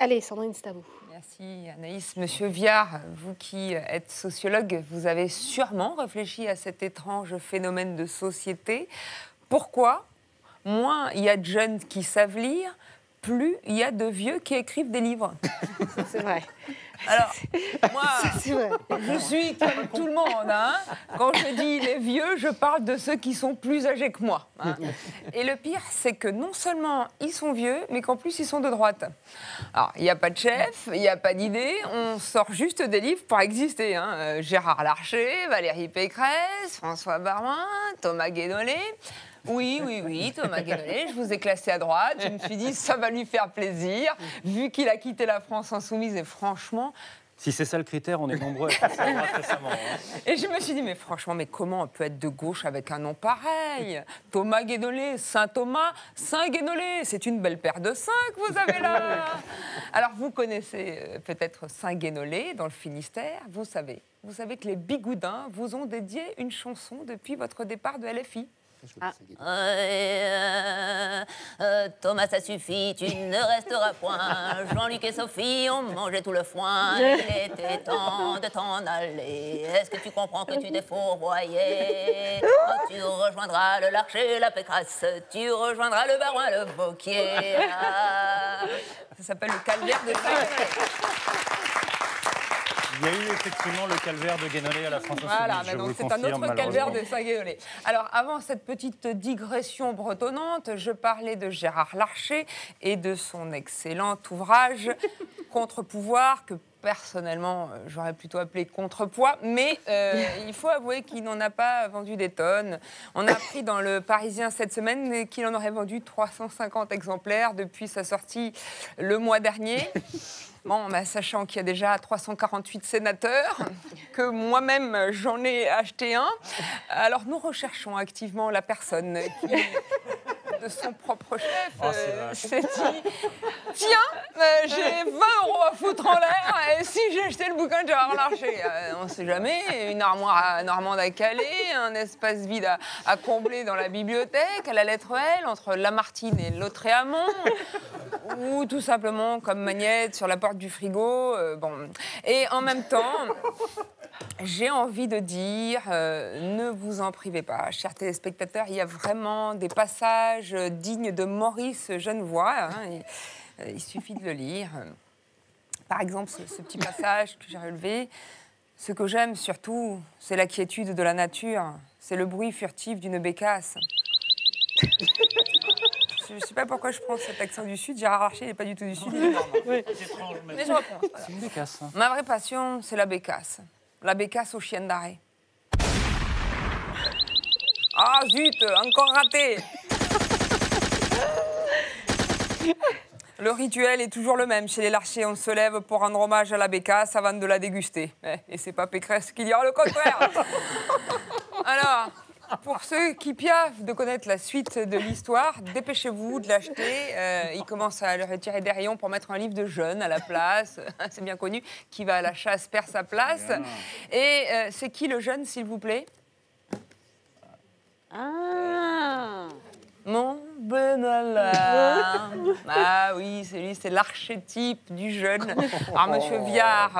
Allez, Sandrine, c'est à vous. Merci Anaïs. Monsieur Viard, vous qui êtes sociologue, vous avez sûrement réfléchi à cet étrange phénomène de société. Pourquoi moins il y a de jeunes qui savent lire, plus il y a de vieux qui écrivent des livres? C'est vrai. Alors, moi, C'est vrai. je suis comme tout le monde. Hein. Quand je dis les vieux, je parle de ceux qui sont plus âgés que moi. Hein. Et le pire, c'est que non seulement ils sont vieux, mais qu'en plus, ils sont de droite. Alors, il n'y a pas de chef, il n'y a pas d'idée, on sort juste des livres pour exister. Hein. Gérard Larcher, Valérie Pécresse, François Baroin, Thomas Guénolé. Oui, Thomas Guénolé, je vous ai classé à droite. Je me suis dit, ça va lui faire plaisir, vu qu'il a quitté la France insoumise. Et franchement... Si c'est ça le critère, on est nombreux à passer à droite récemment. Hein. Et je me suis dit, mais franchement, mais comment on peut être de gauche avec un nom pareil? Thomas Guénolé, Saint-Thomas, Saint-Guénolé. C'est une belle paire de saints que vous avez là. Alors, vous connaissez peut-être Saint-Guénolé dans le Finistère. Vous savez que les Bigoudins vous ont dédié une chanson depuis votre départ de LFI. Thomas, ça suffit, tu ne resteras point. Jean-Luc et Sophie ont mangé tout le foin. Il était temps de t'en aller. Est-ce que tu comprends que tu t'es fourvoyé? Tu rejoindras le Larcher, la Pécresse. Tu rejoindras le Baroin, le Vauquier. Ça s'appelle le calvaire de Saint-Guénolé. Il y a eu effectivement le calvaire de Guénolé à la France Insoumise. Voilà, mais donc c'est un autre calvaire de Saint-Guénolé. Alors, avant cette petite digression bretonnante, je parlais de Gérard Larcher et de son excellent ouvrage Contre-pouvoir, que personnellement, j'aurais plutôt appelé Contrepoids, mais il faut avouer qu'il n'en a pas vendu des tonnes. On a appris dans le Parisien cette semaine qu'il en aurait vendu 350 exemplaires depuis sa sortie le mois dernier. Bon, bah, sachant qu'il y a déjà 348 sénateurs, que moi-même j'en ai acheté un, alors nous recherchons activement la personne qui, de son propre chef, s'est dit « Tiens, j'ai 20 € à foutre en l'air, et si j'ai acheté le bouquin de Gérard Larcher ?» On ne sait jamais, une armoire normande à caler, un espace vide à combler dans la bibliothèque, à la lettre L, entre Lamartine et Lautréamont, ou tout simplement comme Magnette sur la porte du frigo. Bon. Et en même temps, j'ai envie de dire, ne vous en privez pas, chers téléspectateurs, il y a vraiment des passages dignes de Maurice Genevoix. Hein, il suffit de le lire. Par exemple, ce petit passage que j'ai relevé. Ce que j'aime surtout, c'est la quiétude de la nature. C'est le bruit furtif d'une bécasse. Je ne sais pas pourquoi je prends cet accent du Sud. Gérard Larcher n'est pas du tout du Sud. Oui. Mais je reprends. Voilà. C'est une bécasse. Hein. Ma vraie passion, c'est la bécasse. La bécasse aux chiennes d'arrêt. Ah zut, encore raté. Le rituel est toujours le même. Chez les Larcher, on se lève pour rendre hommage à la bécasse avant de la déguster. Et c'est pas Pécresse qui dira le contraire. Alors... Pour ceux qui piaffent de connaître la suite de l'histoire, dépêchez-vous de l'acheter. Il commence à le retirer des rayons pour mettre un livre de jeune à la place. C'est bien connu. Qui va à la chasse perd sa place. Bien. Et c'est qui le jeune, s'il vous plaît? Mon Benalla. Ah oui, c'est lui, c'est l'archétype du jeune. Alors, monsieur Viard,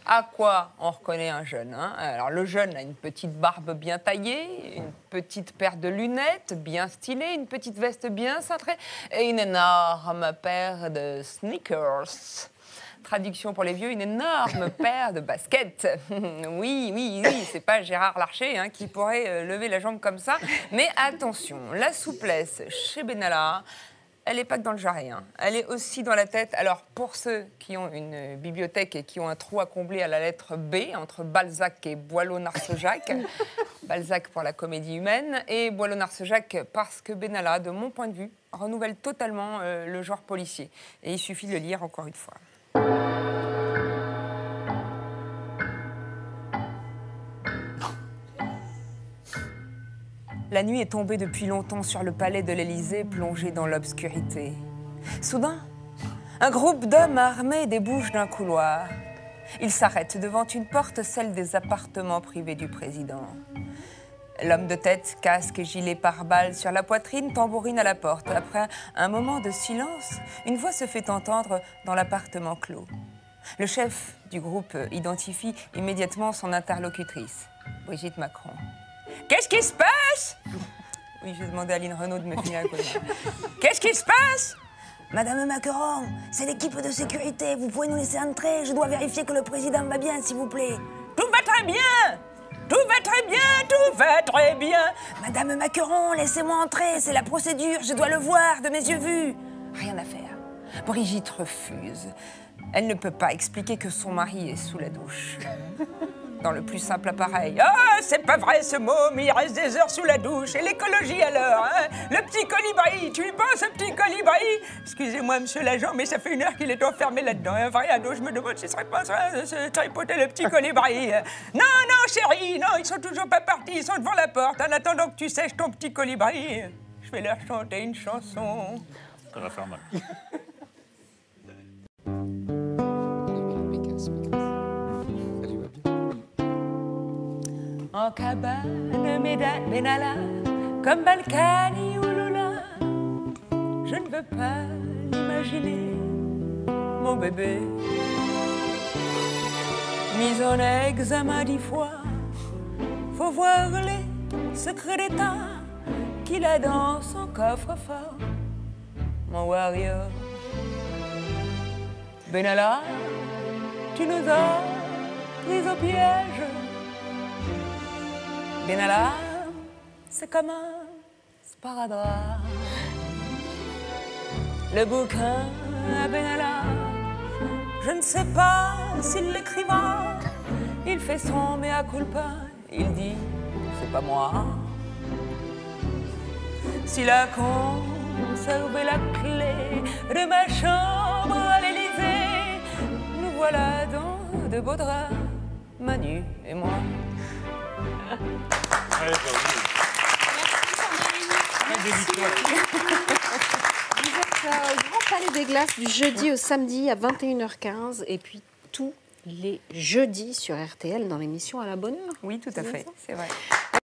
à quoi on reconnaît un jeune, hein? Alors, le jeune a une petite barbe bien taillée, une petite paire de lunettes bien stylées, une petite veste bien cintrée et une énorme paire de sneakers. Traduction pour les vieux, une énorme paire de baskets. Oui, c'est pas Gérard Larcher hein, qui pourrait lever la jambe comme ça. Mais attention, la souplesse chez Benalla, elle n'est pas que dans le jarret. Hein. Elle est aussi dans la tête. Alors, pour ceux qui ont une bibliothèque et qui ont un trou à combler à la lettre B, entre Balzac et Boileau-Narcejac, Balzac pour la comédie humaine, et Boileau-Narcejac parce que Benalla, de mon point de vue, renouvelle totalement le genre policier. Et il suffit de le lire encore une fois. La nuit est tombée depuis longtemps sur le palais de l'Élysée, plongé dans l'obscurité. Soudain, un groupe d'hommes armés débouche d'un couloir. Ils s'arrêtent devant une porte, celle des appartements privés du président. L'homme de tête, casque et gilet pare-balles sur la poitrine, tambourine à la porte. Après un moment de silence, une voix se fait entendre dans l'appartement clos. Le chef du groupe identifie immédiatement son interlocutrice, Brigitte Macron. « Qu'est-ce qui se passe ?» Oui, j'ai demandé à Aline Renaud de me filer un coup de main. « Qu'est-ce qui se passe ?» Madame Macron, c'est l'équipe de sécurité. Vous pouvez nous laisser entrer. Je dois vérifier que le président va bien, s'il vous plaît. Tout va très bien. Tout va très bien, tout va très bien. Madame Macron, laissez-moi entrer. C'est la procédure. Je dois le voir de mes yeux vus. Rien à faire. Brigitte refuse. Elle ne peut pas expliquer que son mari est sous la douche. Dans le plus simple appareil. Ah, c'est pas vrai ce mot, mais il reste des heures sous la douche. Et l'écologie alors, hein? Le petit colibri, tu y penses, ce petit colibri? Excusez-moi, monsieur l'agent, mais ça fait 1 heure qu'il est enfermé là-dedans. Un vrai ado, je me demande si ce serait pas ça de se tripoter le petit colibri. Non, non, chérie, non, ils sont toujours pas partis, ils sont devant la porte. En attendant que tu sèches ton petit colibri, je vais leur chanter une chanson. Ça va faire mal. En cabane, Benalla, comme Balkany ou Lola, je ne veux pas l'imaginer, mon bébé. Mis en examen 10 fois, faut voir les secrets d'État qu'il a dans son coffre-fort, mon warrior. Benalla, tu nous as pris au piège. Benalla, c'est comme un sparadrap. Le bouquin à Benalla, je ne sais pas s'il l'écrira. Il fait son mea culpa, il dit, c'est pas moi. S'il a conservé la clé de ma chambre à l'Élysée, nous voilà dans de beaux draps, Manu et moi. Vous êtes au Grand Palais des Glaces du jeudi au samedi à 21h15 et puis tous les jeudis sur RTL dans l'émission À la bonne heure. Oui, tout à fait, c'est vrai.